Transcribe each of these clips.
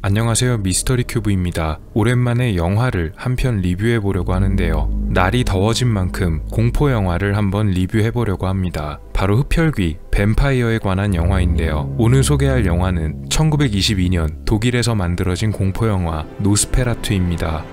안녕하세요, 미스터리 큐브입니다. 오랜만에 영화를 한 편 리뷰해보려고 하는데요. 날이 더워진 만큼 공포 영화를 한번 리뷰해보려고 합니다. 바로 흡혈귀, 뱀파이어에 관한 영화인데요. 오늘 소개할 영화는 1922년 독일에서 만들어진 공포 영화 노스페라투입니다.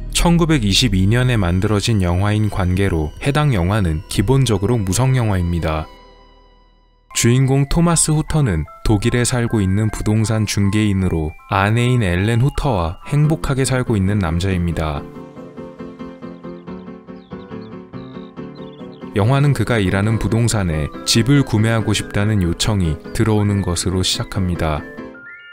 1922년에 만들어진 영화인 관계로 해당 영화는 기본적으로 무성영화입니다. 주인공 토마스 후터는 독일에 살고 있는 부동산 중개인으로 아내인 엘렌 후터와 행복하게 살고 있는 남자입니다. 영화는 그가 일하는 부동산에 집을 구매하고 싶다는 요청이 들어오는 것으로 시작합니다.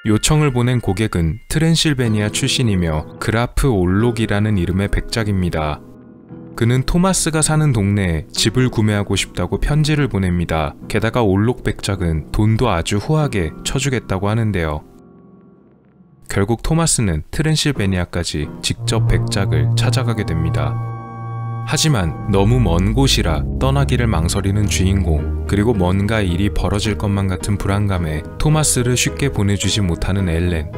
요청을 보낸 고객은 트랜실베니아 출신이며 그라프 올록이라는 이름의 백작입니다. 그는 토마스가 사는 동네에 집을 구매하고 싶다고 편지를 보냅니다. 게다가 올록 백작은 돈도 아주 후하게 쳐주겠다고 하는데요. 결국 토마스는 트랜실베니아까지 직접 백작을 찾아가게 됩니다. 하지만 너무 먼 곳이라 떠나기를 망설이는 주인공, 그리고 뭔가 일이 벌어질 것만 같은 불안감에 토마스를 쉽게 보내주지 못하는 엘렌.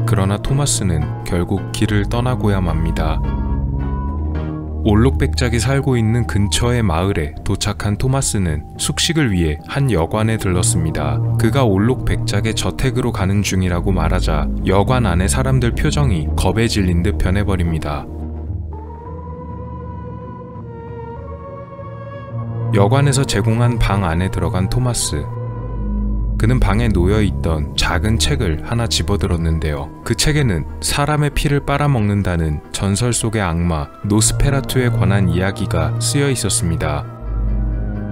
그러나 토마스는 결국 길을 떠나고야 맙니다. 올록 백작이 살고 있는 근처의 마을에 도착한 토마스는 숙식을 위해 한 여관에 들렀습니다. 그가 올록 백작의 저택으로 가는 중이라고 말하자 여관 안의 사람들 표정이 겁에 질린 듯 변해버립니다. 여관에서 제공한 방 안에 들어간 토마스. 그는 방에 놓여있던 작은 책을 하나 집어들었는데요. 그 책에는 사람의 피를 빨아먹는다는 전설 속의 악마 노스페라투에 관한 이야기가 쓰여 있었습니다.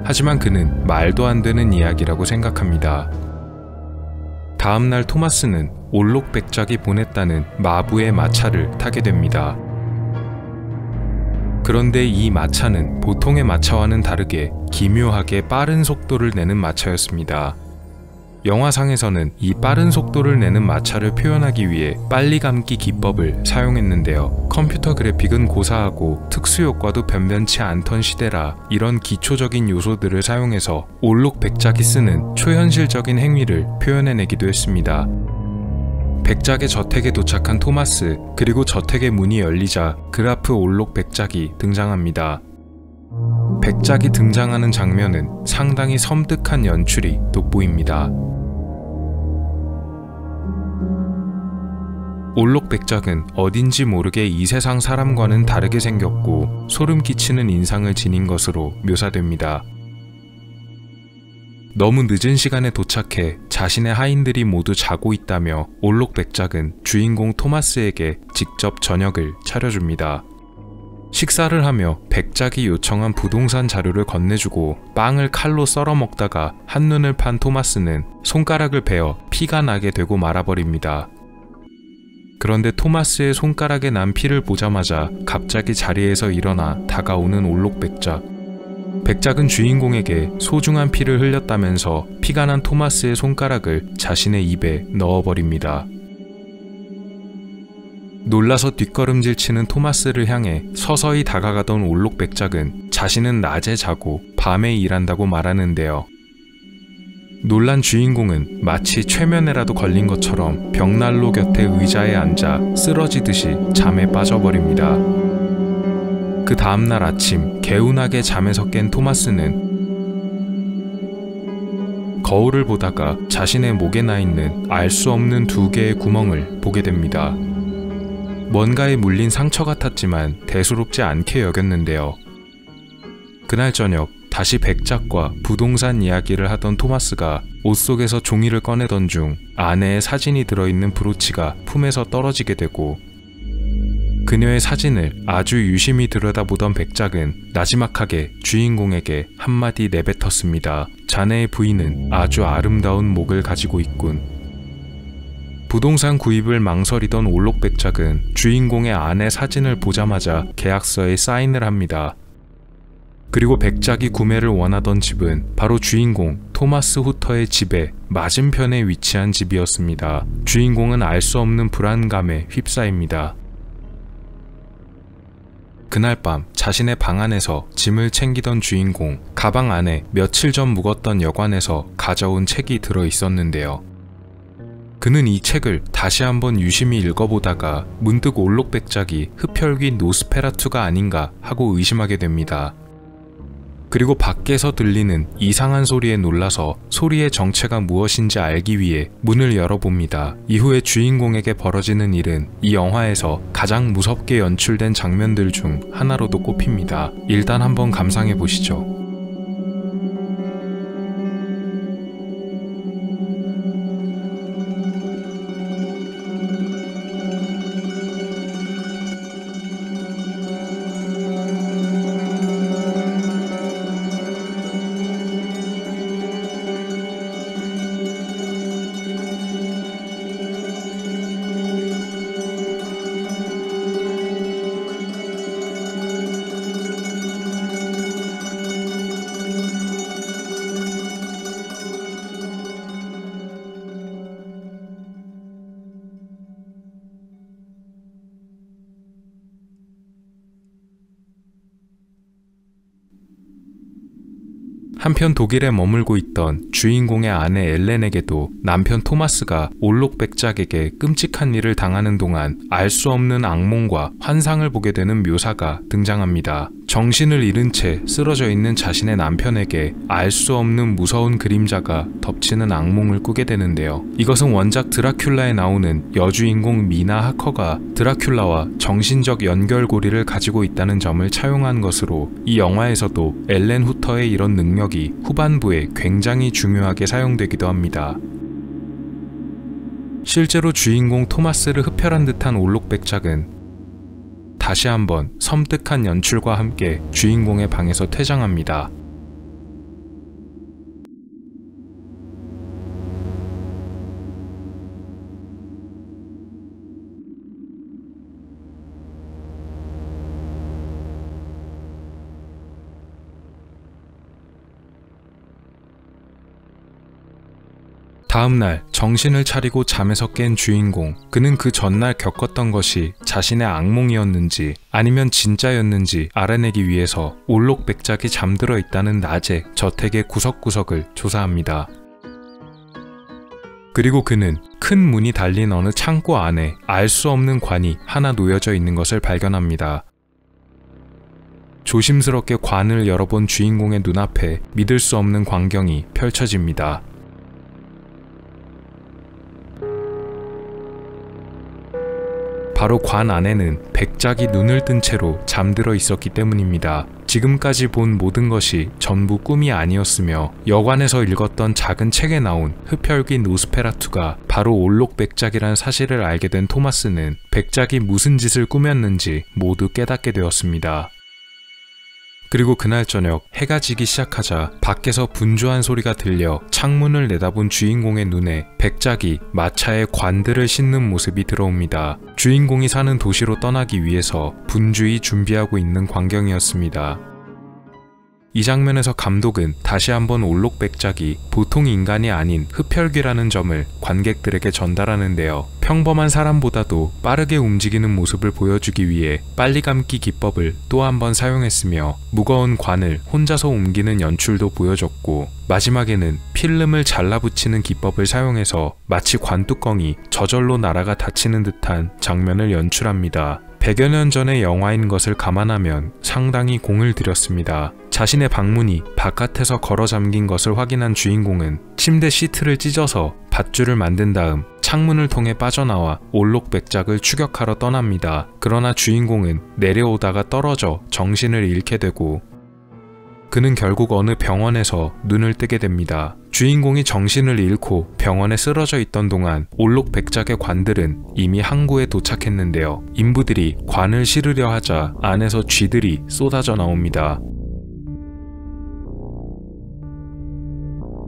하지만 그는 말도 안 되는 이야기라고 생각합니다. 다음날 토마스는 올록 백작이 보냈다는 마부의 마차를 타게 됩니다. 그런데 이 마차는 보통의 마차와는 다르게 기묘하게 빠른 속도를 내는 마차였습니다. 영화상에서는 이 빠른 속도를 내는 마차를 표현하기 위해 빨리 감기 기법을 사용했는데요. 컴퓨터 그래픽은 고사하고 특수효과도 변변치 않던 시대라 이런 기초적인 요소들을 사용해서 올록 백작이 쓰는 초현실적인 행위를 표현해내기도 했습니다. 백작의 저택에 도착한 토마스, 그리고 저택의 문이 열리자 그라프 올록 백작이 등장합니다. 백작이 등장하는 장면은 상당히 섬뜩한 연출이 돋보입니다. 올록 백작은 어딘지 모르게 이 세상 사람과는 다르게 생겼고 소름 끼치는 인상을 지닌 것으로 묘사됩니다. 너무 늦은 시간에 도착해 자신의 하인들이 모두 자고 있다며 올록 백작은 주인공 토마스에게 직접 저녁을 차려줍니다. 식사를 하며 백작이 요청한 부동산 자료를 건네주고 빵을 칼로 썰어 먹다가 한눈을 판 토마스는 손가락을 베어 피가 나게 되고 말아버립니다. 그런데 토마스의 손가락에 난 피를 보자마자 갑자기 자리에서 일어나 다가오는 올록 백작. 백작은 주인공에게 소중한 피를 흘렸다면서 피가 난 토마스의 손가락을 자신의 입에 넣어버립니다. 놀라서 뒷걸음질 치는 토마스를 향해 서서히 다가가던 올록 백작은 자신은 낮에 자고 밤에 일한다고 말하는데요. 놀란 주인공은 마치 최면에라도 걸린 것처럼 벽난로 곁에 의자에 앉아 쓰러지듯이 잠에 빠져버립니다. 그 다음날 아침 개운하게 잠에서 깬 토마스는 거울을 보다가 자신의 목에 나 있는 알 수 없는 두 개의 구멍을 보게 됩니다. 뭔가에 물린 상처 같았지만 대수롭지 않게 여겼는데요. 그날 저녁 다시 백작과 부동산 이야기를 하던 토마스가 옷 속에서 종이를 꺼내던 중 아내의 사진이 들어있는 브로치가 품에서 떨어지게 되고, 그녀의 사진을 아주 유심히 들여다보던 백작은 나지막하게 주인공에게 한마디 내뱉었습니다. 자네의 부인은 아주 아름다운 목을 가지고 있군. 부동산 구입을 망설이던 올록 백작은 주인공의 아내 사진을 보자마자 계약서에 사인을 합니다. 그리고 백작이 구매를 원하던 집은 바로 주인공 토마스 후터의 집의 맞은편에 위치한 집이었습니다. 주인공은 알 수 없는 불안감에 휩싸입니다. 그날 밤 자신의 방 안에서 짐을 챙기던 주인공, 가방 안에 며칠 전 묵었던 여관에서 가져온 책이 들어 있었는데요. 그는 이 책을 다시 한번 유심히 읽어보다가 문득 올록백작이 흡혈귀 노스페라투가 아닌가 하고 의심하게 됩니다. 그리고 밖에서 들리는 이상한 소리에 놀라서 소리의 정체가 무엇인지 알기 위해 문을 열어봅니다. 이후에 주인공에게 벌어지는 일은 이 영화에서 가장 무섭게 연출된 장면들 중 하나로도 꼽힙니다. 일단 한번 감상해 보시죠. 한편 독일에 머물고 있던 주인공의 아내 엘렌에게도 남편 토마스가 올록백작에게 끔찍한 일을 당하는 동안 알 수 없는 악몽과 환상을 보게 되는 묘사가 등장합니다. 정신을 잃은 채 쓰러져 있는 자신의 남편에게 알 수 없는 무서운 그림자가 덮치는 악몽을 꾸게 되는데요. 이것은 원작 드라큘라에 나오는 여주인공 미나 하커가 드라큘라와 정신적 연결고리를 가지고 있다는 점을 차용한 것으로 이 영화에서도 엘렌 후터의 이런 능력이 후반부에 굉장히 중요하게 사용되기도 합니다. 실제로 주인공 토마스를 흡혈한 듯한 올록백작은 다시 한번 섬뜩한 연출과 함께 주인공의 방에서 퇴장합니다. 다음날 정신을 차리고 잠에서 깬 주인공, 그는 그 전날 겪었던 것이 자신의 악몽이었는지 아니면 진짜였는지 알아내기 위해서 올록백작이 잠들어 있다는 낮의 저택의 구석구석을 조사합니다. 그리고 그는 큰 문이 달린 어느 창고 안에 알 수 없는 관이 하나 놓여져 있는 것을 발견합니다. 조심스럽게 관을 열어본 주인공의 눈앞에 믿을 수 없는 광경이 펼쳐집니다. 바로 관 안에는 백작이 눈을 뜬 채로 잠들어 있었기 때문입니다. 지금까지 본 모든 것이 전부 꿈이 아니었으며 여관에서 읽었던 작은 책에 나온 흡혈귀 노스페라투가 바로 올록백작이란 사실을 알게 된 토마스는 백작이 무슨 짓을 꾸몄는지 모두 깨닫게 되었습니다. 그리고 그날 저녁 해가 지기 시작하자 밖에서 분주한 소리가 들려 창문을 내다본 주인공의 눈에 백작이 마차에 관들을 싣는 모습이 들어옵니다. 주인공이 사는 도시로 떠나기 위해서 분주히 준비하고 있는 광경이었습니다. 이 장면에서 감독은 다시 한번 올록백작이 보통 인간이 아닌 흡혈귀라는 점을 관객들에게 전달하는데요. 평범한 사람보다도 빠르게 움직이는 모습을 보여주기 위해 빨리 감기 기법을 또 한 번 사용했으며 무거운 관을 혼자서 옮기는 연출도 보여줬고, 마지막에는 필름을 잘라붙이는 기법을 사용해서 마치 관뚜껑이 저절로 날아가 닫히는 듯한 장면을 연출합니다. 100여 년 전의 영화인 것을 감안하면 상당히 공을 들였습니다. 자신의 방문이 바깥에서 걸어 잠긴 것을 확인한 주인공은 침대 시트를 찢어서 밧줄을 만든 다음 창문을 통해 빠져나와 올록백작을 추격하러 떠납니다. 그러나 주인공은 내려오다가 떨어져 정신을 잃게 되고 그는 결국 어느 병원에서 눈을 뜨게 됩니다. 주인공이 정신을 잃고 병원에 쓰러져 있던 동안 올록백작의 관들은 이미 항구에 도착했는데요. 인부들이 관을 실으려 하자 안에서 쥐들이 쏟아져 나옵니다.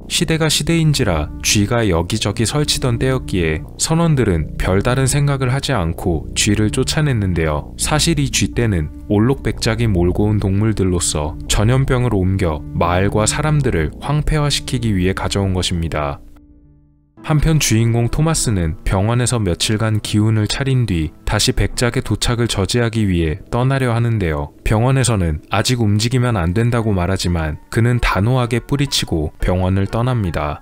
시대가 시대인지라 쥐가 여기저기 설치던 때였기에 선원들은 별다른 생각을 하지 않고 쥐를 쫓아냈는데요. 사실 이 쥐떼는 올록백작이 몰고 온 동물들로서 전염병을 옮겨 마을과 사람들을 황폐화시키기 위해 가져온 것입니다. 한편 주인공 토마스는 병원에서 며칠간 기운을 차린 뒤 다시 백작의 도착을 저지하기 위해 떠나려 하는데요. 병원에서는 아직 움직이면 안 된다고 말하지만 그는 단호하게 뿌리치고 병원을 떠납니다.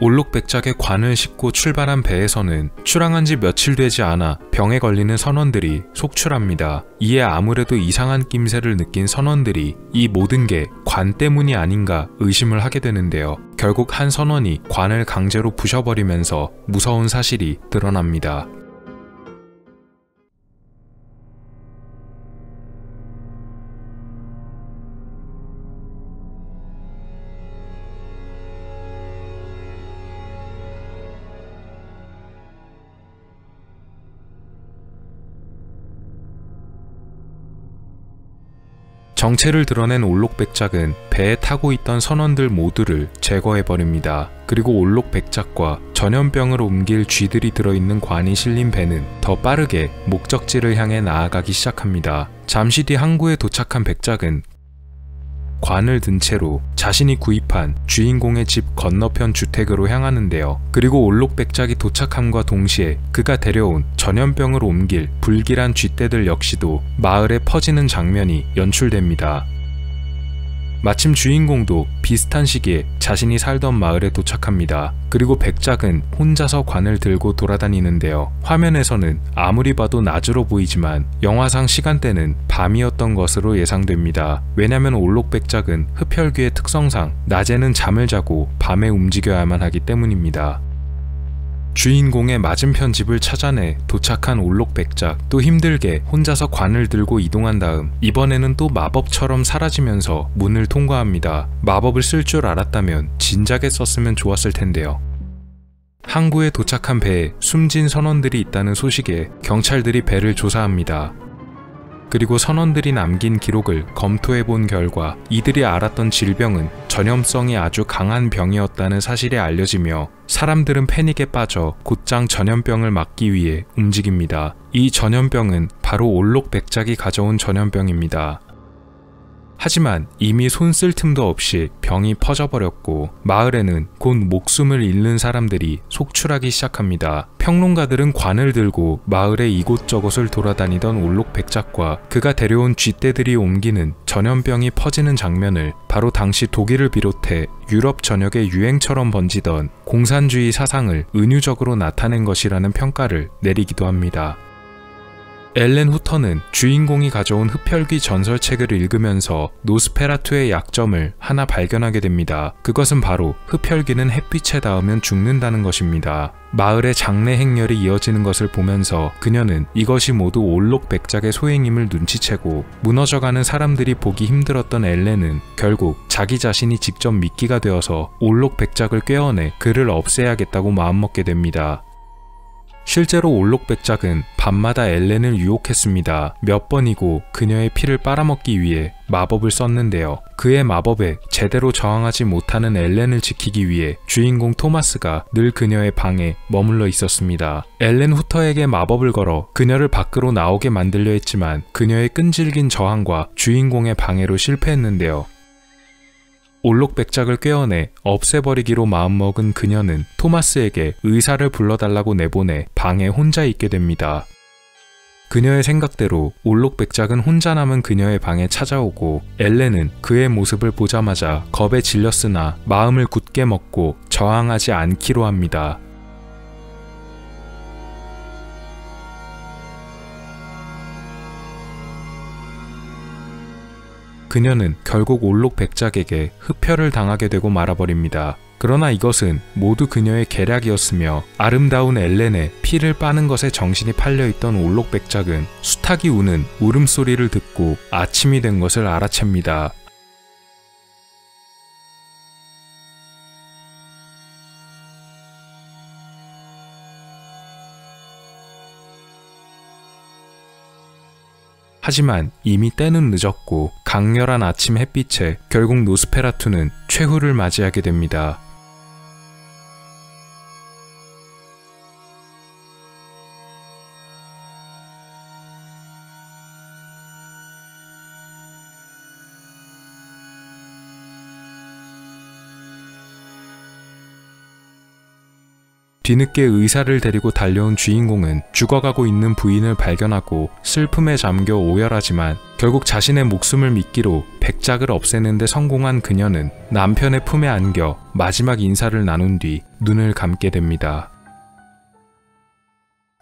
올록백작의 관을 싣고 출발한 배에서는 출항한 지 며칠 되지 않아 병에 걸리는 선원들이 속출합니다. 이에 아무래도 이상한 낌새를 느낀 선원들이 이 모든 게 관 때문이 아닌가 의심을 하게 되는데요. 결국 한 선원이 관을 강제로 부셔버리면서 무서운 사실이 드러납니다. 정체를 드러낸 올록백작은 배에 타고 있던 선원들 모두를 제거해버립니다. 그리고 올록백작과 전염병을 옮길 쥐들이 들어있는 관이 실린 배는 더 빠르게 목적지를 향해 나아가기 시작합니다. 잠시 뒤 항구에 도착한 백작은 관을 든 채로 자신이 구입한 주인공의 집 건너편 주택으로 향하는데요. 그리고 올록백작이 도착함과 동시에 그가 데려온 전염병을 옮길 불길한 쥐떼들 역시도 마을에 퍼지는 장면이 연출됩니다. 마침 주인공도 비슷한 시기에 자신이 살던 마을에 도착합니다. 그리고 백작은 혼자서 관을 들고 돌아다니는데요. 화면에서는 아무리 봐도 낮으로 보이지만 영화상 시간대는 밤이었던 것으로 예상됩니다. 왜냐면 올록백작은 흡혈귀의 특성상 낮에는 잠을 자고 밤에 움직여야만 하기 때문입니다. 주인공의 맞은편 집을 찾아내 도착한 올록백작, 또 힘들게 혼자서 관을 들고 이동한 다음 이번에는 또 마법처럼 사라지면서 문을 통과합니다. 마법을 쓸 줄 알았다면 진작에 썼으면 좋았을 텐데요. 항구에 도착한 배에 숨진 선원들이 있다는 소식에 경찰들이 배를 조사합니다. 그리고 선원들이 남긴 기록을 검토해본 결과 이들이 앓았던 질병은 전염성이 아주 강한 병이었다는 사실이 알려지며 사람들은 패닉에 빠져 곧장 전염병을 막기 위해 움직입니다. 이 전염병은 바로 올록백작이 가져온 전염병입니다. 하지만 이미 손 쓸 틈도 없이 병이 퍼져버렸고 마을에는 곧 목숨을 잃는 사람들이 속출하기 시작합니다. 평론가들은 관을 들고 마을의 이곳저곳을 돌아다니던 올록백작과 그가 데려온 쥐떼들이 옮기는 전염병이 퍼지는 장면을 바로 당시 독일을 비롯해 유럽 전역의 유행처럼 번지던 공산주의 사상을 은유적으로 나타낸 것이라는 평가를 내리기도 합니다. 앨런 후터는 주인공이 가져온 흡혈귀 전설책을 읽으면서 노스페라투의 약점을 하나 발견하게 됩니다. 그것은 바로 흡혈귀는 햇빛에 닿으면 죽는다는 것입니다. 마을의 장례 행렬이 이어지는 것을 보면서 그녀는 이것이 모두 올록백작의 소행임을 눈치채고 무너져가는 사람들이 보기 힘들었던 앨런은 결국 자기 자신이 직접 미끼가 되어서 올록백작을 꿰어내 그를 없애야겠다고 마음먹게 됩니다. 실제로 올록백작은 밤마다 앨런을 유혹했습니다. 몇 번이고 그녀의 피를 빨아먹기 위해 마법을 썼는데요. 그의 마법에 제대로 저항하지 못하는 앨런을 지키기 위해 주인공 토마스가 늘 그녀의 방에 머물러 있었습니다. 앨런 후터에게 마법을 걸어 그녀를 밖으로 나오게 만들려 했지만 그녀의 끈질긴 저항과 주인공의 방해로 실패했는데요. 올록백작을 꿰어내 없애버리기로 마음먹은 그녀는 토마스에게 의사를 불러달라고 내보내 방에 혼자 있게 됩니다. 그녀의 생각대로 올록백작은 혼자 남은 그녀의 방에 찾아오고 앨런은 그의 모습을 보자마자 겁에 질렸으나 마음을 굳게 먹고 저항하지 않기로 합니다. 그녀는 결국 올록백작에게 흡혈을 당하게 되고 말아버립니다. 그러나 이것은 모두 그녀의 계략이었으며 아름다운 앨런의 피를 빠는 것에 정신이 팔려있던 올록백작은 수탉이 우는 울음소리를 듣고 아침이 된 것을 알아챕니다. 하지만 이미 때는 늦었고 강렬한 아침 햇빛에 결국 노스페라투는 최후를 맞이하게 됩니다. 뒤늦게 의사를 데리고 달려온 주인공은 죽어가고 있는 부인을 발견하고 슬픔에 잠겨 오열하지만 결국 자신의 목숨을 미끼로 백작을 없애는 데 성공한 그녀는 남편의 품에 안겨 마지막 인사를 나눈 뒤 눈을 감게 됩니다.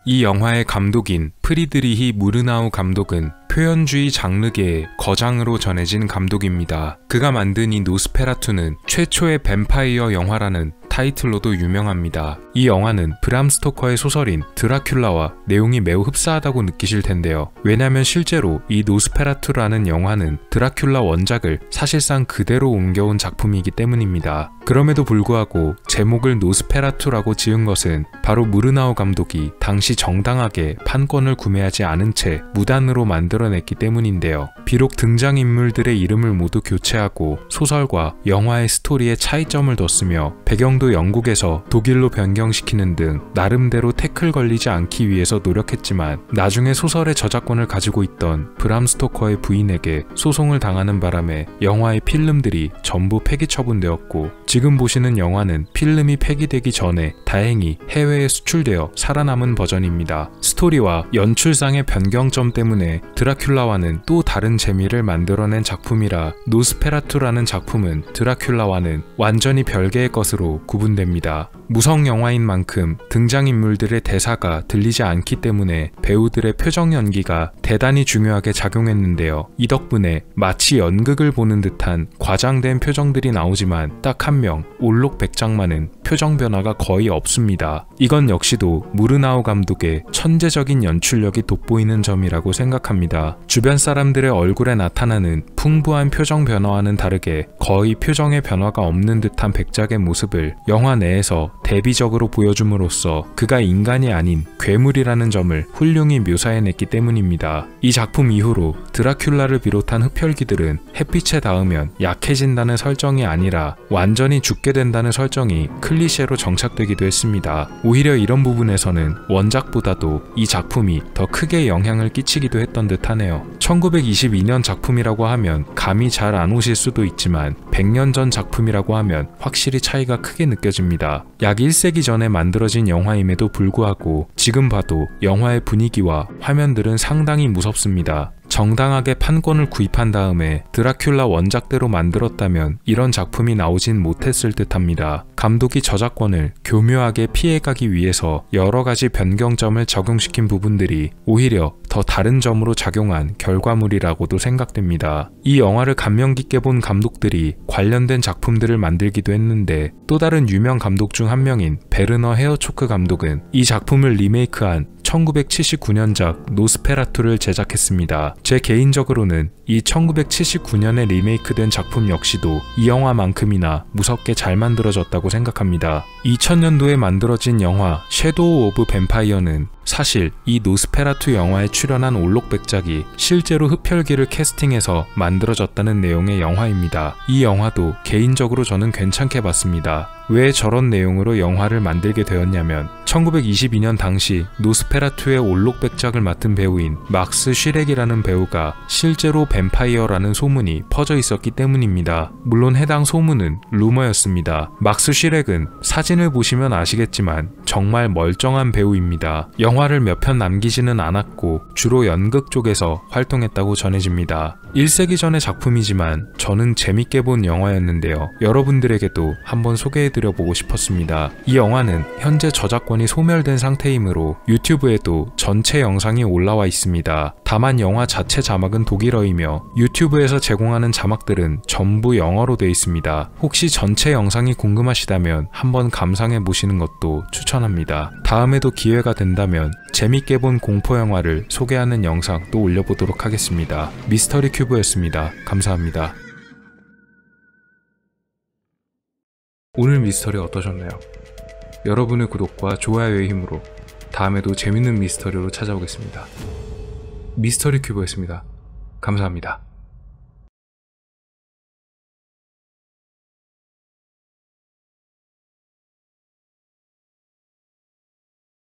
이 영화의 감독인 프리드리히 무르나우 감독은 표현주의 장르계의 거장으로 전해진 감독입니다. 그가 만든 이 노스페라투는 최초의 뱀파이어 영화라는 타이틀로도 유명합니다. 이 영화는 브람 스토커의 소설인 드라큘라와 내용이 매우 흡사하다고 느끼실 텐데요. 왜냐면 실제로 이 노스페라투라는 영화는 드라큘라 원작을 사실상 그대로 옮겨온 작품이기 때문입니다. 그럼에도 불구하고 제목을 노스페라투라고 지은 것은 바로 무르나우 감독이 당시 정당하게 판권을 구매하지 않은 채 무단으로 만들어냈기 때문인데요. 비록 등장인물들의 이름을 모두 교체하고 소설과 영화의 스토리에 차이점을 뒀으며 배경도 영국에서 독일로 변경시키는 등 나름대로 태클 걸리지 않기 위해서 노력했지만 나중에 소설의 저작권을 가지고 있던 브람 스토커의 부인에게 소송을 당하는 바람에 영화의 필름들이 전부 폐기 처분되었고 지금 보시는 영화는 필름이 폐기되기 전에 다행히 해외에 수출되어 살아남은 버전입니다. 스토리와 연출상의 변경점 때문에 드라큘라와는 또 다른 재미를 만들어낸 작품이라 노스페라투라는 작품은 드라큘라와는 완전히 별개의 것으로 구분됩니다. 무성 영화인 만큼 등장인물들의 대사가 들리지 않기 때문에 배우들의 표정 연기가 대단히 중요하게 작용했는데요. 이 덕분에 마치 연극을 보는 듯한 과장된 표정들이 나오지만 딱 한 명, 올록백작만은 표정 변화가 거의 없습니다. 이건 역시도 무르나우 감독의 천재적인 연출력이 돋보이는 점이라고 생각합니다. 주변 사람들의 얼굴에 나타나는 풍부한 표정 변화와는 다르게 거의 표정의 변화가 없는 듯한 백작의 모습을 영화 내에서 대비적으로 보여줌으로써 그가 인간이 아닌 괴물이라는 점을 훌륭히 묘사해냈기 때문입니다. 이 작품 이후로 드라큘라를 비롯한 흡혈귀들은 햇빛에 닿으면 약해진다는 설정이 아니라 완전히 죽게 된다는 설정이 클리셰로 정착되기도 했습니다. 오히려 이런 부분에서는 원작보다도 이 작품이 더 크게 영향을 끼치기도 했던 듯 하네요. 1922년 작품이라고 하면 감이 잘 안 오실 수도 있지만 100년 전 작품이라고 하면 확실히 차이가 크게 느껴집니다. 약 1세기 전에 만들어진 영화임에도 불구하고 지금 봐도 영화의 분위기와 화면들은 상당히 무섭습니다. 정당하게 판권을 구입한 다음에 드라큘라 원작대로 만들었다면 이런 작품이 나오진 못했을 듯합니다. 감독이 저작권을 교묘하게 피해가기 위해서 여러가지 변경점을 적용시킨 부분들이 오히려 더 다른 점으로 작용한 결과물이라고도 생각됩니다. 이 영화를 감명 깊게 본 감독들이 관련된 작품들을 만들기도 했는데 또 다른 유명 감독 중 한 명인 베르너 헤어초크 감독은 이 작품을 리메이크한 1979년작 노스페라투를 제작했습니다. 제 개인적으로는 이 1979년에 리메이크된 작품 역시도 이 영화만큼이나 무섭게 잘 만들어졌다고 생각합니다. 2000년도에 만들어진 영화 섀도우 오브 뱀파이어는 사실 이 노스페라투 영화에 출연한 올록백작이 실제로 흡혈귀를 캐스팅해서 만들어졌다는 내용의 영화입니다. 이 영화도 개인적으로 저는 괜찮게 봤습니다. 왜 저런 내용으로 영화를 만들게 되었냐면 1922년 당시 노스페라투의 올록백작을 맡은 배우인 막스 쉬렉이라는 배우가 실제로 뱀파이어라는 소문이 퍼져 있었기 때문입니다. 물론 해당 소문은 루머였습니다. 막스 쉬렉은 사진을 보시면 아시겠지만 정말 멀쩡한 배우입니다. 영화를 몇 편 남기지는 않았고 주로 연극 쪽에서 활동했다고 전해집니다. 1세기 전의 작품이지만 저는 재밌게 본 영화였는데요. 여러분들에게도 한번 소개해드려보고 싶었습니다. 이 영화는 현재 저작권이 소멸된 상태이므로 유튜브에도 전체 영상이 올라와 있습니다. 다만 영화 자체 자막은 독일어이며 유튜브에서 제공하는 자막들은 전부 영어로 되어 있습니다. 혹시 전체 영상이 궁금하시다면 한번 감상해 보시는 것도 추천합니다. 다음에도 기회가 된다면 재밌게 본 공포영화를 소개하는 영상 또 올려보도록 하겠습니다. 미스터리 큐브였습니다. 감사합니다. 오늘 미스터리 어떠셨나요? 여러분의 구독과 좋아요의 힘으로 다음에도 재밌는 미스터리로 찾아오겠습니다. 미스터리 큐브였습니다. 감사합니다.